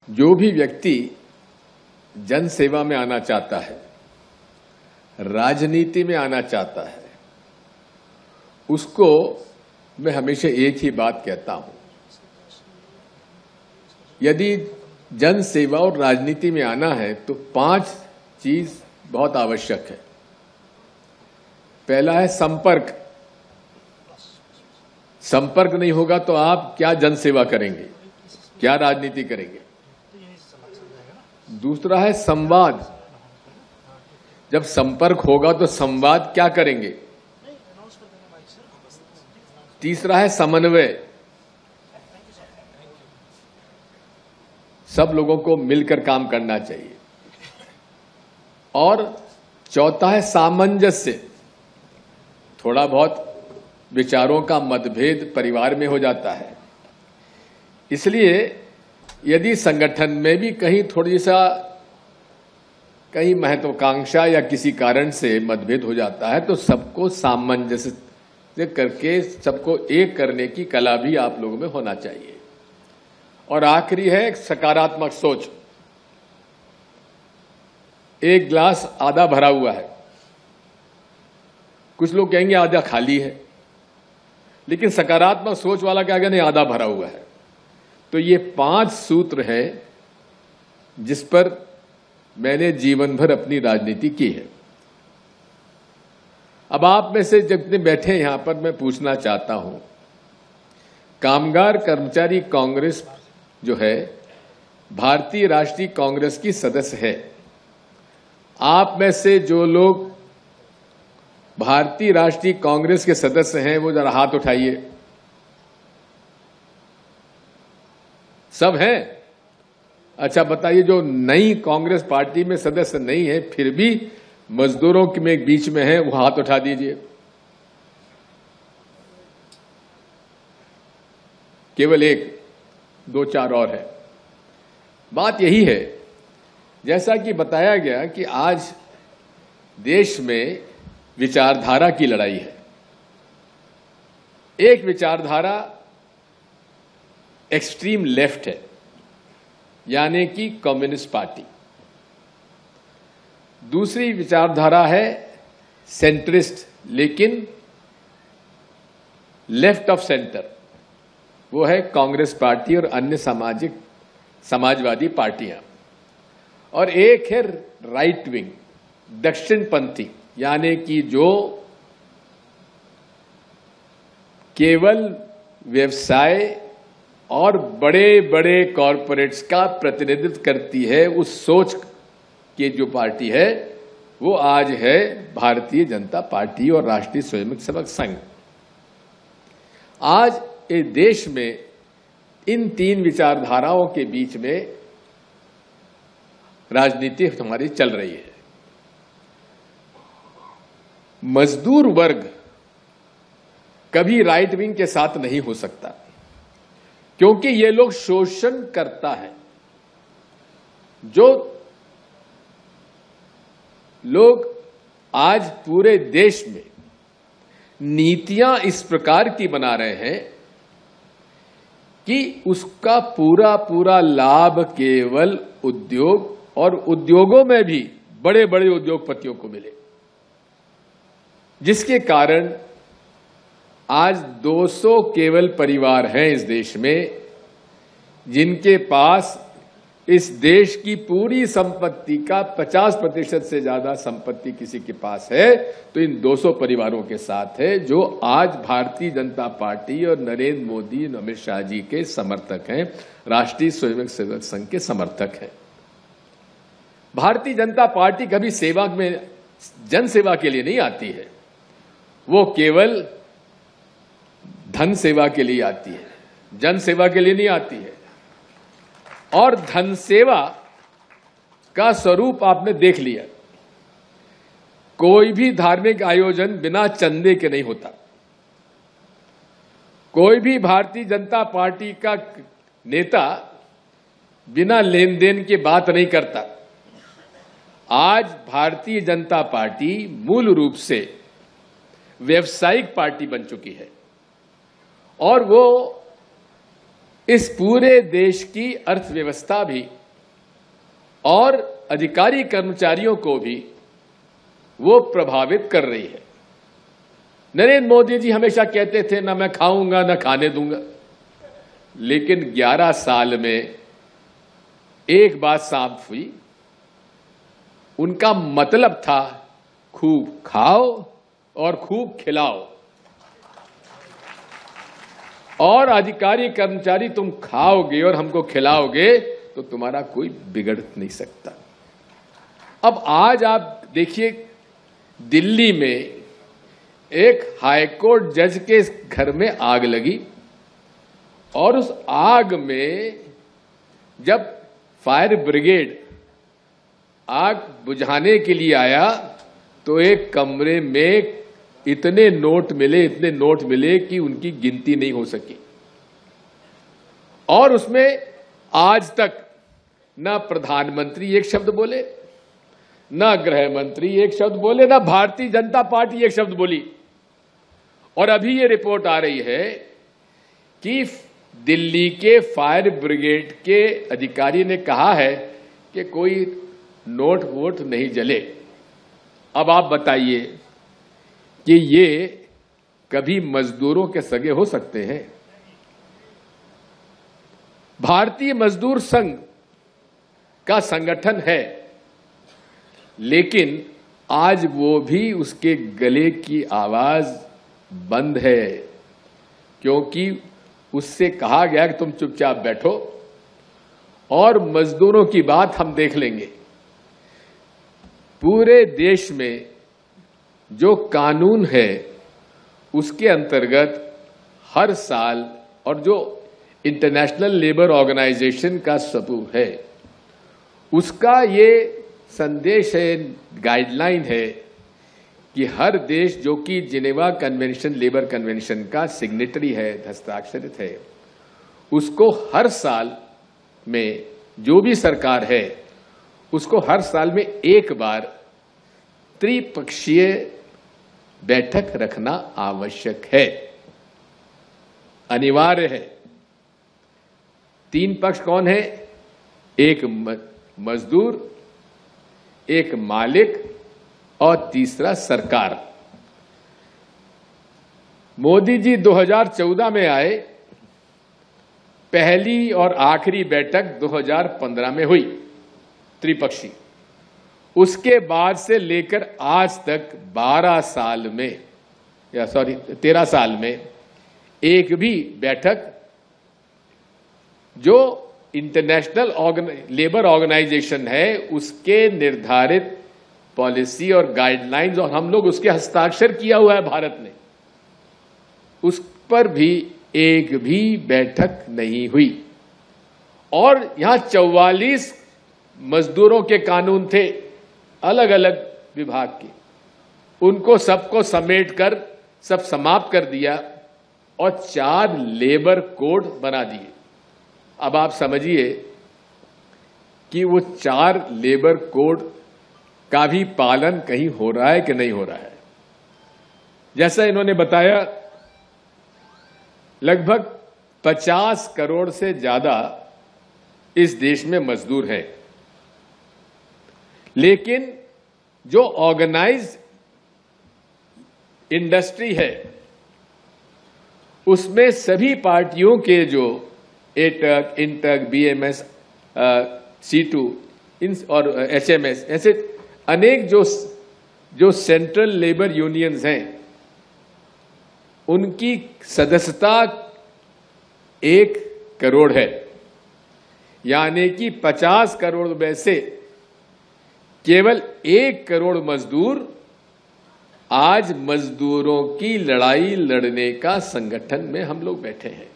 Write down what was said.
जो भी व्यक्ति जन सेवा में आना चाहता है, राजनीति में आना चाहता है, उसको मैं हमेशा एक ही बात कहता हूं, यदि जन सेवा और राजनीति में आना है तो 5 चीज बहुत आवश्यक है। पहला है संपर्क। संपर्क नहीं होगा तो आप क्या जन सेवा करेंगे, क्या राजनीति करेंगे। दूसरा है संवाद। जब संपर्क होगा तो संवाद क्या करेंगे। तीसरा है समन्वय। सब लोगों को मिलकर काम करना चाहिए। और चौथा है सामंजस्य। थोड़ा बहुत विचारों का मतभेद परिवार में हो जाता है, इसलिए यदि संगठन में भी कहीं महत्वाकांक्षा या किसी कारण से मतभेद हो जाता है तो सबको सामंजस्य करके सबको एक करने की कला भी आप लोगों में होना चाहिए। और आखिरी है सकारात्मक सोच। एक गिलास आधा भरा हुआ है, कुछ लोग कहेंगे आधा खाली है, लेकिन सकारात्मक सोच वाला क्या कहने आधा भरा हुआ है। तो ये 5 सूत्र है जिस पर मैंने जीवन भर अपनी राजनीति की है। अब आप में से जितने बैठे यहां पर मैं पूछना चाहता हूं, कामगार कर्मचारी कांग्रेस जो है भारतीय राष्ट्रीय कांग्रेस की सदस्य है। आप में से जो लोग भारतीय राष्ट्रीय कांग्रेस के सदस्य हैं वो जरा हाथ उठाइए। सब हैं? अच्छा बताइए, जो नई कांग्रेस पार्टी में सदस्य नहीं है फिर भी मजदूरों के बीच में है, वो हाथ उठा दीजिए। केवल 1, 2, 4 और है। बात यही है, जैसा कि बताया गया कि आज देश में विचारधारा की लड़ाई है। एक विचारधारा एक्सट्रीम लेफ्ट है, यानी कि कम्युनिस्ट पार्टी। दूसरी विचारधारा है सेंट्रिस्ट, लेकिन लेफ्ट ऑफ सेंटर, वो है कांग्रेस पार्टी और अन्य समाजवादी पार्टियां। और एक है राइट विंग, दक्षिणपंथी, यानी कि जो केवल व्यवसाय और बड़े बड़े कॉरपोरेट्स का प्रतिनिधित्व करती है। उस सोच की जो पार्टी है वो आज है भारतीय जनता पार्टी और राष्ट्रीय स्वयंसेवक संघ। आज इस देश में इन 3 विचारधाराओं के बीच में राजनीति हमारी चल रही है। मजदूर वर्ग कभी राइट विंग के साथ नहीं हो सकता, क्योंकि ये लोग शोषण करता है। जो लोग आज पूरे देश में नीतियां इस प्रकार की बना रहे हैं कि उसका पूरा लाभ केवल उद्योग और उद्योगों में भी बड़े बड़े उद्योगपतियों को मिले, जिसके कारण आज 200 केवल परिवार हैं इस देश में जिनके पास इस देश की पूरी संपत्ति का 50% से ज्यादा संपत्ति किसी के पास है। तो इन 200 परिवारों के साथ है जो आज भारतीय जनता पार्टी और नरेंद्र मोदी और अमित शाह जी के समर्थक हैं, राष्ट्रीय स्वयंसेवक संघ के समर्थक हैं। भारतीय जनता पार्टी कभी सेवा में जन सेवा के लिए नहीं आती है, वो केवल धन सेवा के लिए आती है, जन सेवा के लिए नहीं आती है। और धन सेवा का स्वरूप आपने देख लिया। कोई भी धार्मिक आयोजन बिना चंदे के नहीं होता। कोई भी भारतीय जनता पार्टी का नेता बिना लेन देन की बात नहीं करता। आज भारतीय जनता पार्टी मूल रूप से व्यावसायिक पार्टी बन चुकी है और वो इस पूरे देश की अर्थव्यवस्था भी और अधिकारी कर्मचारियों को भी वो प्रभावित कर रही है। नरेंद्र मोदी जी हमेशा कहते थे ना मैं खाऊंगा ना खाने दूंगा, लेकिन 11 साल में एक बात साफ हुई, उनका मतलब था खूब खाओ और खूब खिलाओ, और अधिकारी कर्मचारी तुम खाओगे और हमको खिलाओगे तो तुम्हारा कोई बिगड़ नहीं सकता। अब आज आप देखिए, दिल्ली में एक हाईकोर्ट जज के घर में आग लगी और उस आग में जब फायर ब्रिगेड आग बुझाने के लिए आया तो एक कमरे में इतने नोट मिले कि उनकी गिनती नहीं हो सकी। और उसमें आज तक ना प्रधानमंत्री एक शब्द बोले, ना गृह मंत्री एक शब्द बोले, ना भारतीय जनता पार्टी एक शब्द बोली। और अभी ये रिपोर्ट आ रही है कि दिल्ली के फायर ब्रिगेड के अधिकारी ने कहा है कि कोई नोट वोट नहीं जले। अब आप बताइए कि ये कभी मजदूरों के सगे हो सकते हैं? भारतीय मजदूर संघ का संगठन है, लेकिन आज वो भी उसके गले की आवाज बंद है, क्योंकि उससे कहा गया कि तुम चुपचाप बैठो और मजदूरों की बात हम देख लेंगे। पूरे देश में जो कानून है उसके अंतर्गत हर साल, और जो इंटरनेशनल लेबर ऑर्गेनाइजेशन का सबूत है उसका ये संदेश है, गाइडलाइन है कि हर देश जो कि जिनेवा कन्वेंशन, लेबर कन्वेंशन का सिग्नेटरी है, हस्ताक्षरित है, उसको हर साल में जो भी सरकार है उसको हर साल में एक बार त्रिपक्षीय बैठक रखना आवश्यक है, अनिवार्य है। 3 पक्ष कौन है? एक मजदूर, एक मालिक और तीसरा सरकार। मोदी जी 2014 में आए, पहली और आखिरी बैठक 2015 में हुई त्रिपक्षीय। उसके बाद से लेकर आज तक 13 साल में एक भी बैठक जो इंटरनेशनल लेबर ऑर्गेनाइजेशन है उसके निर्धारित पॉलिसी और गाइडलाइंस, और हम लोग उसके हस्ताक्षर किया हुआ है भारत ने, उस पर भी एक भी बैठक नहीं हुई। और यहां 44 मजदूरों के कानून थे अलग अलग विभाग के, उनको सबको समेटकर सब समाप्त कर दिया और 4 लेबर कोड बना दिए। अब आप समझिए कि वो 4 लेबर कोड का भी पालन कहीं हो रहा है कि नहीं हो रहा है। जैसा इन्होंने बताया, लगभग 50 करोड़ से ज्यादा इस देश में मजदूर हैं, लेकिन जो ऑर्गेनाइज्ड इंडस्ट्री है उसमें सभी पार्टियों के जो एटक, इंटक, बीएमएस, C2 और HMS, ऐसे अनेक जो सेंट्रल लेबर यूनियंस हैं, उनकी सदस्यता 1 करोड़ है। यानी कि 50 करोड़ में से केवल 1 करोड़ मजदूर आज मजदूरों की लड़ाई लड़ने का संगठन में हम लोग बैठे हैं।